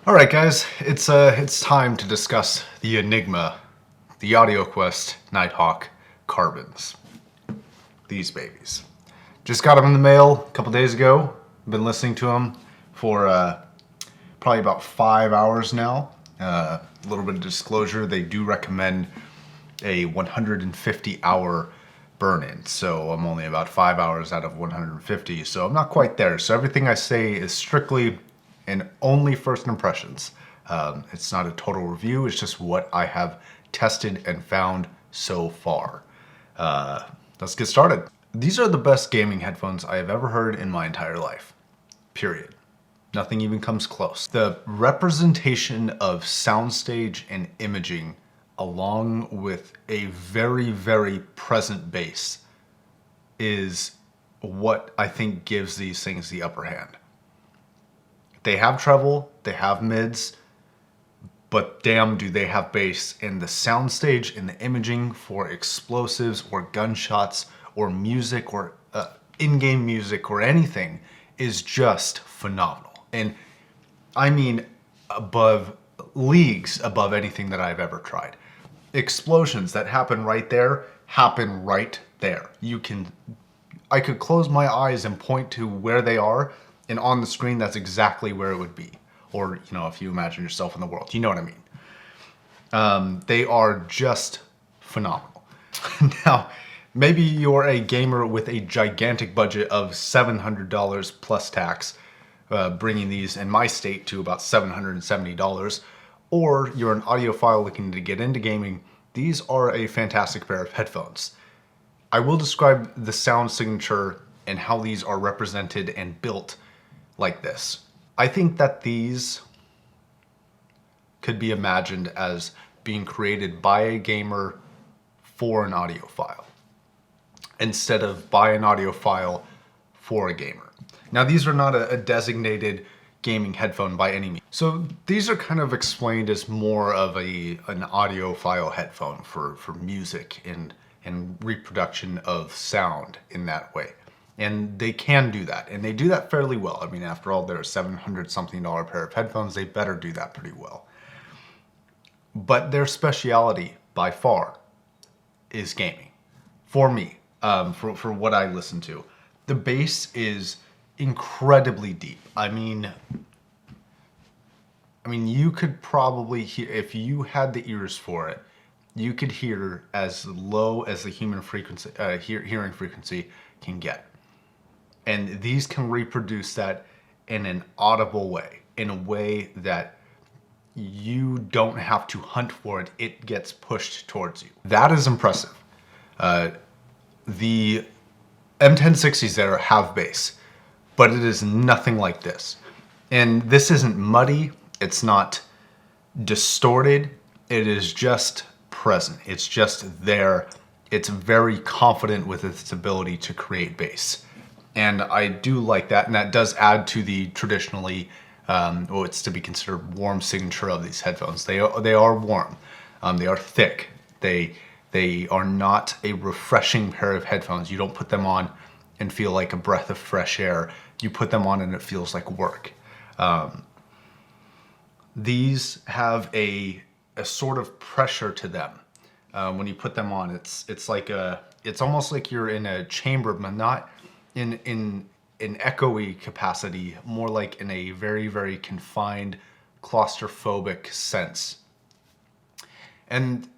All right, guys, it's time to discuss the enigma, the AudioQuest Nighthawk Carbons. These babies. Just got them in the mail a couple days ago. Been listening to them for probably about 5 hours now. A little bit of disclosure: they do recommend a 150-hour burn-in, so I'm only about 5 hours out of 150, so I'm not quite there. So everything I say is strictly and only first impressions. It's not a total review, it's just what I have tested and found so far. Let's get started. These are the best gaming headphones I have ever heard in my entire life. Period. Nothing even comes close. The representation of soundstage and imaging, along with a very, very present bass, is what I think gives these things the upper hand. They have treble, they have mids, but damn do they have bass, and the soundstage and the imaging for explosives or gunshots or music or in-game music or anything is just phenomenal. And I mean leagues above anything that I've ever tried. Explosions that happen right there. I could close my eyes and point to where they are, and on the screen, that's exactly where it would be. Or, if you imagine yourself in the world, you know what I mean. They are just phenomenal. Now, maybe you're a gamer with a gigantic budget of $700 plus tax, bringing these in my state to about $770. Or you're an audiophile looking to get into gaming. These are a fantastic pair of headphones. I will describe the sound signature and how these are represented and built like this. I think that these could be imagined as being created by a gamer for an audiophile, instead of by an audiophile for a gamer. Now, these are not a designated gaming headphone by any means. So these are kind of explained as more of an audiophile headphone for music and reproduction of sound in that way. And they can do that, and they do that fairly well. I mean, after all, they're a $700-something pair of headphones. They better do that pretty well. But their speciality, by far, is gaming. For me, for what I listen to. The bass is incredibly deep. I mean, you could probably hear, if you had the ears for it, you could hear as low as the human frequency, hearing frequency can get. And these can reproduce that in an audible way, in a way that you don't have to hunt for it. It gets pushed towards you. That is impressive. The M1060s there have bass, but it is nothing like this. And this isn't muddy. It's not distorted. It is just present. It's just there. It's very confident with its ability to create bass. And I do like that, and that does add to the traditionally, it's to be considered warm signature of these headphones. They are warm, they are thick, they are not a refreshing pair of headphones. You don't put them on and feel like a breath of fresh air. You put them on and it feels like work. These have a sort of pressure to them. When you put them on, it's almost like you're in a chamber, but not in an echoey capacity, more like in a very, very confined, claustrophobic sense. And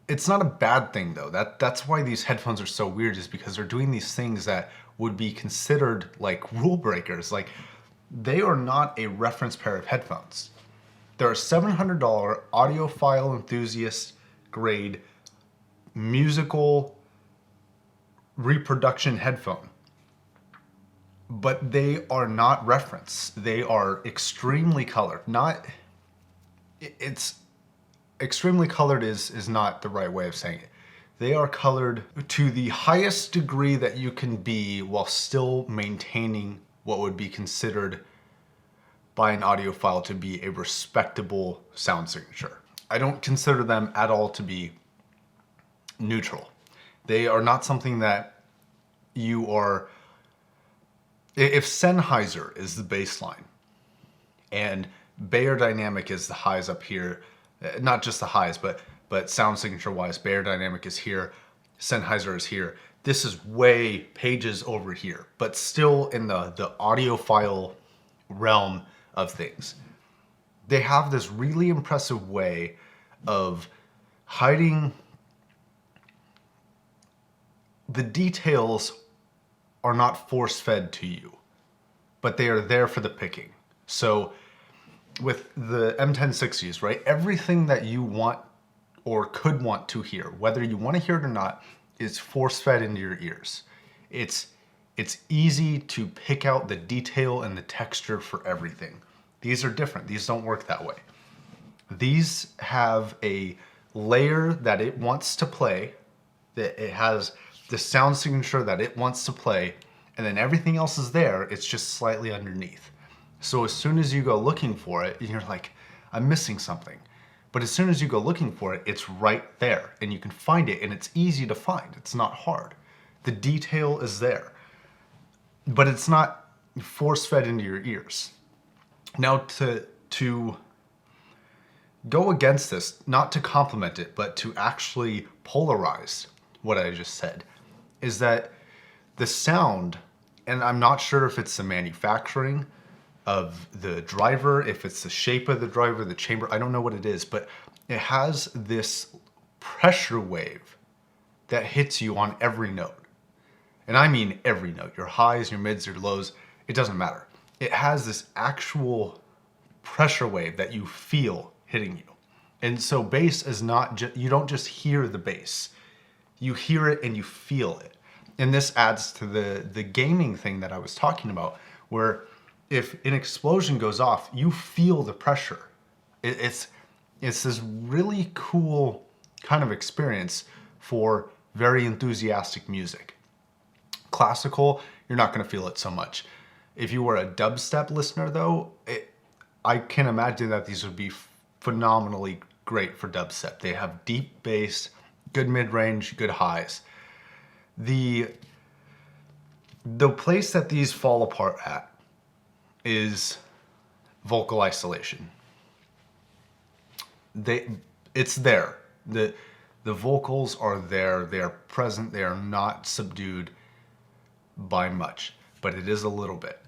it's not a bad thing, though. That's why these headphones are so weird, is because they're doing these things that would be considered like rule breakers. Like, they are not a reference pair of headphones. They're a $700 audiophile enthusiast grade musical reproduction headphone, but they are not reference. They are extremely colored. Extremely colored is not the right way of saying it. They are colored to the highest degree that you can be while still maintaining what would be considered by an audiophile to be a respectable sound signature. I don't consider them at all to be neutral. They are not something that you are... If Sennheiser is the baseline and Beyerdynamic is the highs up here. Not just the highs, but sound signature wise, Beyerdynamic is here. Sennheiser is here. This is way pages over here, but still in the audiophile realm of things. They have this really impressive way of hiding. The details are not force-fed to you, but they are there for the picking. So with the M1060s, right, everything that you want or could want to hear, whether you want to hear it or not, is force-fed into your ears. It's easy to pick out the detail and the texture for everything. These are different. These don't work that way. These have a layer that it wants to play, that it has the sound signature that it wants to play, and then everything else is there, it's just slightly underneath. So as soon as you go looking for it, you're like, I'm missing something. But as soon as you go looking for it, it's right there, and you can find it, and it's easy to find. It's not hard. The detail is there, but it's not force-fed into your ears. Now to go against this, not to compliment it, but to actually polarize what I just said, is that the sound, and I'm not sure if it's the manufacturing of the driver, if it's the shape of the driver, the chamber, I don't know what it is, but it has this pressure wave that hits you on every note. And I mean every note, your highs, your mids, your lows, it doesn't matter. It has this actual pressure wave that you feel hitting you. And so bass is not just, you don't just hear the bass, you hear it and you feel it. And this adds to the gaming thing that I was talking about, where if an explosion goes off, you feel the pressure. It's this really cool kind of experience for very enthusiastic music. Classical, you're not going to feel it so much. If you were a dubstep listener, though, I can imagine that these would be phenomenally great for dubstep. They have deep bass, good mid-range, good highs. The place that these fall apart at is vocal isolation. It's there. The vocals are there. They are present. They are not subdued by much, but it is a little bit.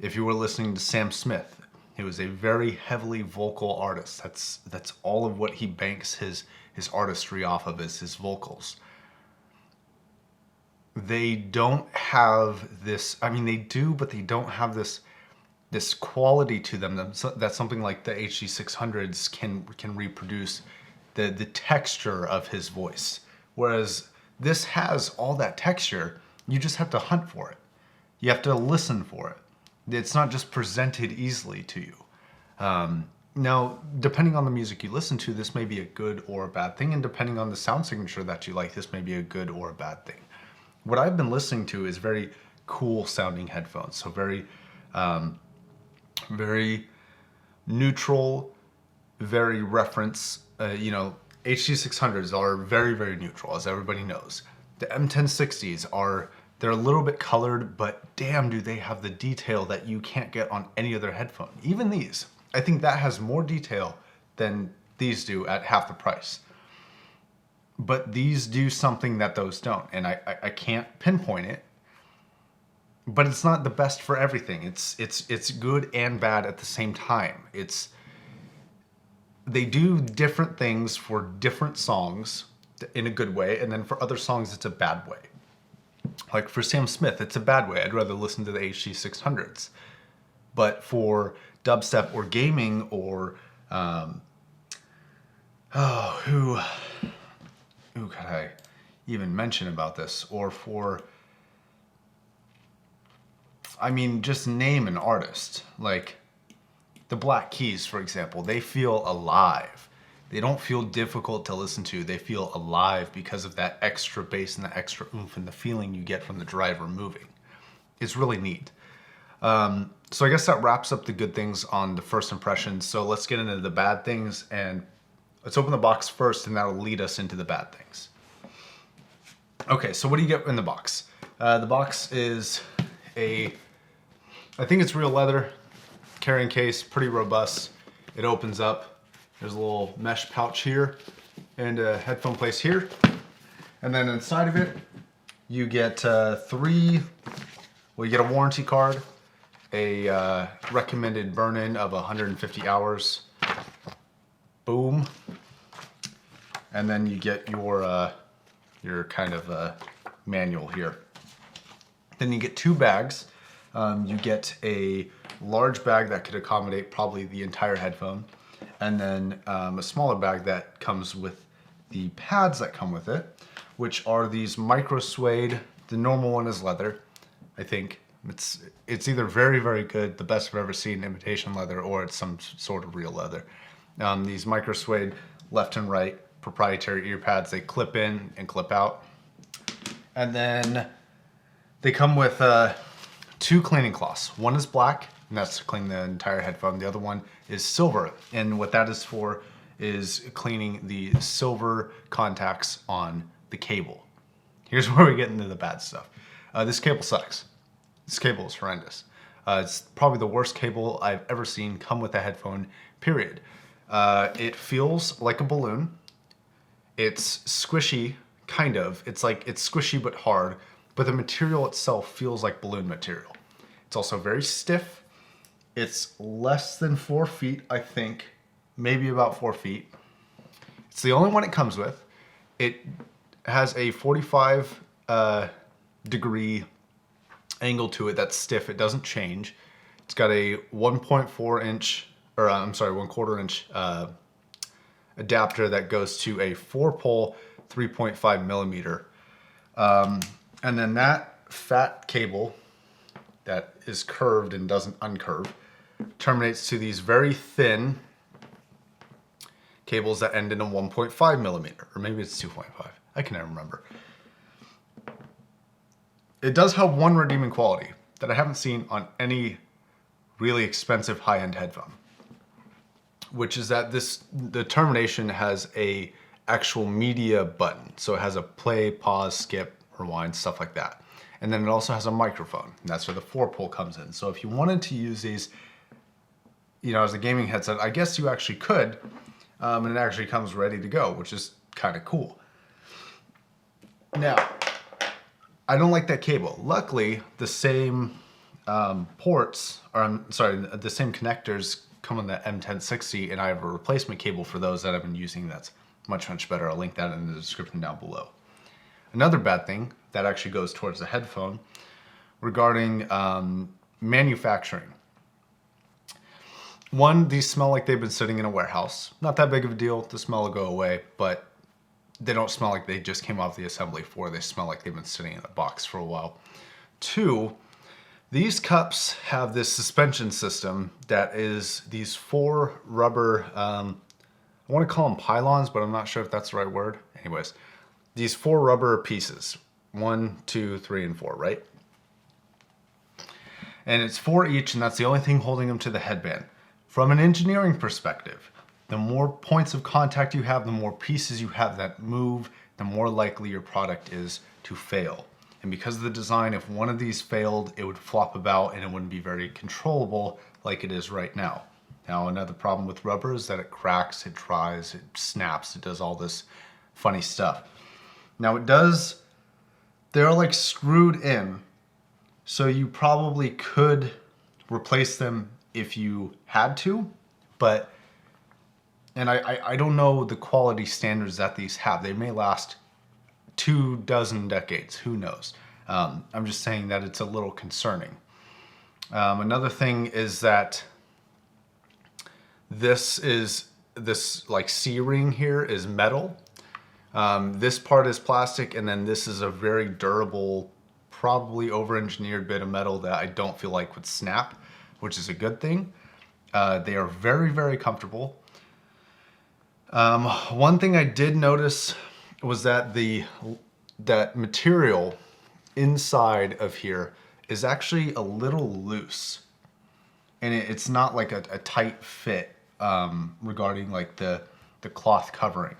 If you were listening to Sam Smith, he was a very heavily vocal artist. That's all of what he banks his artistry off of, is his vocals. They don't have this, I mean, they do, but they don't have this quality to them that something like the HD600s can reproduce, the texture of his voice. Whereas this has all that texture, you just have to hunt for it. You have to listen for it. It's not just presented easily to you. Now, depending on the music you listen to, this may be a good or a bad thing, and depending on the sound signature that you like, this may be a good or a bad thing. What I've been listening to is very cool sounding headphones, so very neutral, very reference. HD600s are very, very neutral, as everybody knows. The M1060s they're a little bit colored, but damn, do they have the detail that you can't get on any other headphone. Even these, I think that has more detail than these do at half the price. But these do something that those don't, and I can't pinpoint it. But it's not the best for everything. It's good and bad at the same time. They do different things for different songs in a good way, and then for other songs it's a bad way. Like for Sam Smith, it's a bad way. I'd rather listen to the HD600s. But for dubstep or gaming or who could I even mention about this? Or for, I mean, just name an artist. Like the Black Keys, for example, they feel alive. They don't feel difficult to listen to. They feel alive because of that extra bass and the extra oomph and the feeling you get from the driver moving. It's really neat. So I guess that wraps up the good things on the first impressions. So let's get into the bad things, and let's open the box first, and that'll lead us into the bad things. Okay, so what do you get in the box? The box is I think it's real leather carrying case, pretty robust. it opens up. There's a little mesh pouch here and a headphone place here. And then inside of it, you get you get a warranty card, a recommended burn-in of 150 hours. Boom. And then you get your kind of manual here. Then you get 2 bags. You get a large bag that could accommodate probably the entire headphone, and then a smaller bag that comes with the pads that come with it, which are these micro suede. The normal one is leather. I think it's either very, very good, the best I've ever seen, imitation leather, or it's some sort of real leather. These micro suede left and right proprietary ear pads, they clip in and clip out. And then they come with 2 cleaning cloths. One is black, and that's to clean the entire headphone. The other one is silver, and what that is for is cleaning the silver contacts on the cable. Here's where we get into the bad stuff. This cable sucks. This cable is horrendous. It's probably the worst cable I've ever seen come with a headphone, period. It feels like a balloon. It's squishy, kind of. It's squishy but hard, but the material itself feels like balloon material. It's also very stiff. It's less than 4 feet, I think, maybe about 4 feet. It's the only one it comes with. It has a 45 degree angle to it that's stiff. It doesn't change. It's got a 1.4 inch, or I'm sorry, 1/4 inch adapter that goes to a 4-pole 3.5 millimeter. And then that fat cable that is curved and doesn't uncurve terminates to these very thin cables that end in a 1.5 millimeter, or maybe it's 2.5. I can never remember. It does have one redeeming quality that I haven't seen on any really expensive high-end headphone, which is that the termination has a actual media button. So it has a play, pause, skip, rewind, stuff like that. And then it also has a microphone, and that's where the 4-pole comes in. So if you wanted to use these, as a gaming headset, I guess you actually could, and it actually comes ready to go, which is kind of cool. Now, I don't like that cable. Luckily, the same ports, the same connectors come on the M1060, and I have a replacement cable for those that I've been using that's much, much better. I'll link that in the description down below. Another bad thing that actually goes towards the headphone regarding manufacturing. One, these smell like they've been sitting in a warehouse. Not that big of a deal. The smell will go away, but they don't smell like they just came off the assembly floor. They smell like they've been sitting in a box for a while. 2, these cups have this suspension system that is these 4 rubber, I want to call them pylons, but I'm not sure if that's the right word. Anyways, these 4 rubber pieces, 1, 2, 3, and 4, right? And it's 4 each, and that's the only thing holding them to the headband. From an engineering perspective, the more points of contact you have, the more pieces you have that move, the more likely your product is to fail. And because of the design, if one of these failed, it would flop about and it wouldn't be very controllable like it is right now. Now, another problem with rubber is that it cracks, it dries, it snaps, it does all this funny stuff. Now they're like screwed in, so you probably could replace them if you had to, but I don't know the quality standards that these have. They may last 24 decades, who knows? I'm just saying that it's a little concerning. Another thing is that this like C-ring here is metal. This part is plastic, and then this is a very durable, probably over-engineered bit of metal that I don't feel like would snap, which is a good thing. They are very, very comfortable. One thing I did notice was that that material inside of here is actually a little loose, and it's not like a tight fit regarding like the cloth covering.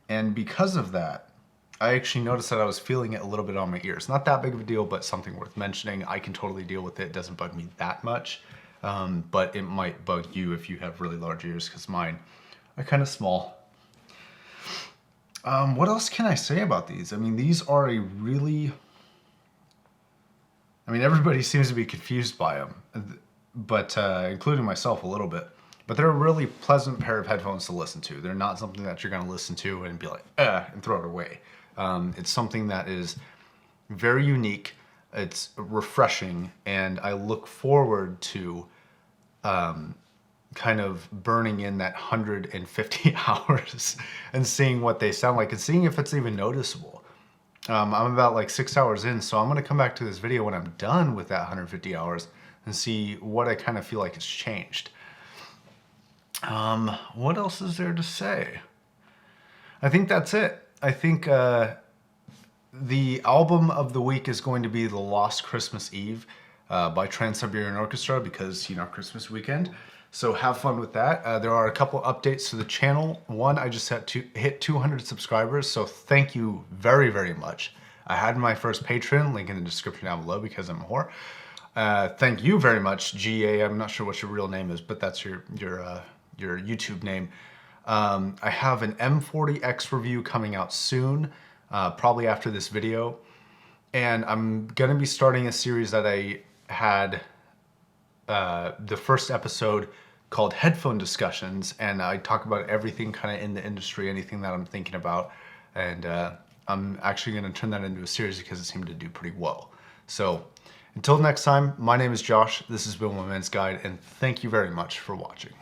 And because of that, I actually noticed that I was feeling it a little bit on my ears. Not that big of a deal, but something worth mentioning. I can totally deal with it. It doesn't bug me that much. but it might bug you if you have really large ears, because mine are kind of small. What else can I say about these? I mean, these are a really... I mean, everybody seems to be confused by them, but including myself a little bit. But they're a really pleasant pair of headphones to listen to. They're not something that you're going to listen to and be like, and throw it away. It's something that is very unique. It's refreshing, and I look forward to kind of burning in that 150 hours and seeing what they sound like and seeing if it's even noticeable. I'm about like 6 hours in, so I'm going to come back to this video when I'm done with that 150 hours and see what I kind of feel like has changed. What else is there to say? I think that's it. I think the album of the week is going to be The Lost Christmas Eve by Trent Orchestra, because, you know, Christmas weekend. So have fun with that. There are a couple updates to the channel. One, I just had to hit 200 subscribers, so thank you very, very much. I had my first Patreon, link in the description down below because I'm a whore. Thank you very much, GA. I'm not sure what your real name is, but that's your YouTube name. I have an M40X review coming out soon, probably after this video. And I'm gonna be starting a series that I had the first episode called Headphone Discussions, and I talk about everything kind of in the industry, anything that I'm thinking about, and I'm actually going to turn that into a series because it seemed to do pretty well. So until next time, my name is Josh, this has been Women's Guide, and thank you very much for watching.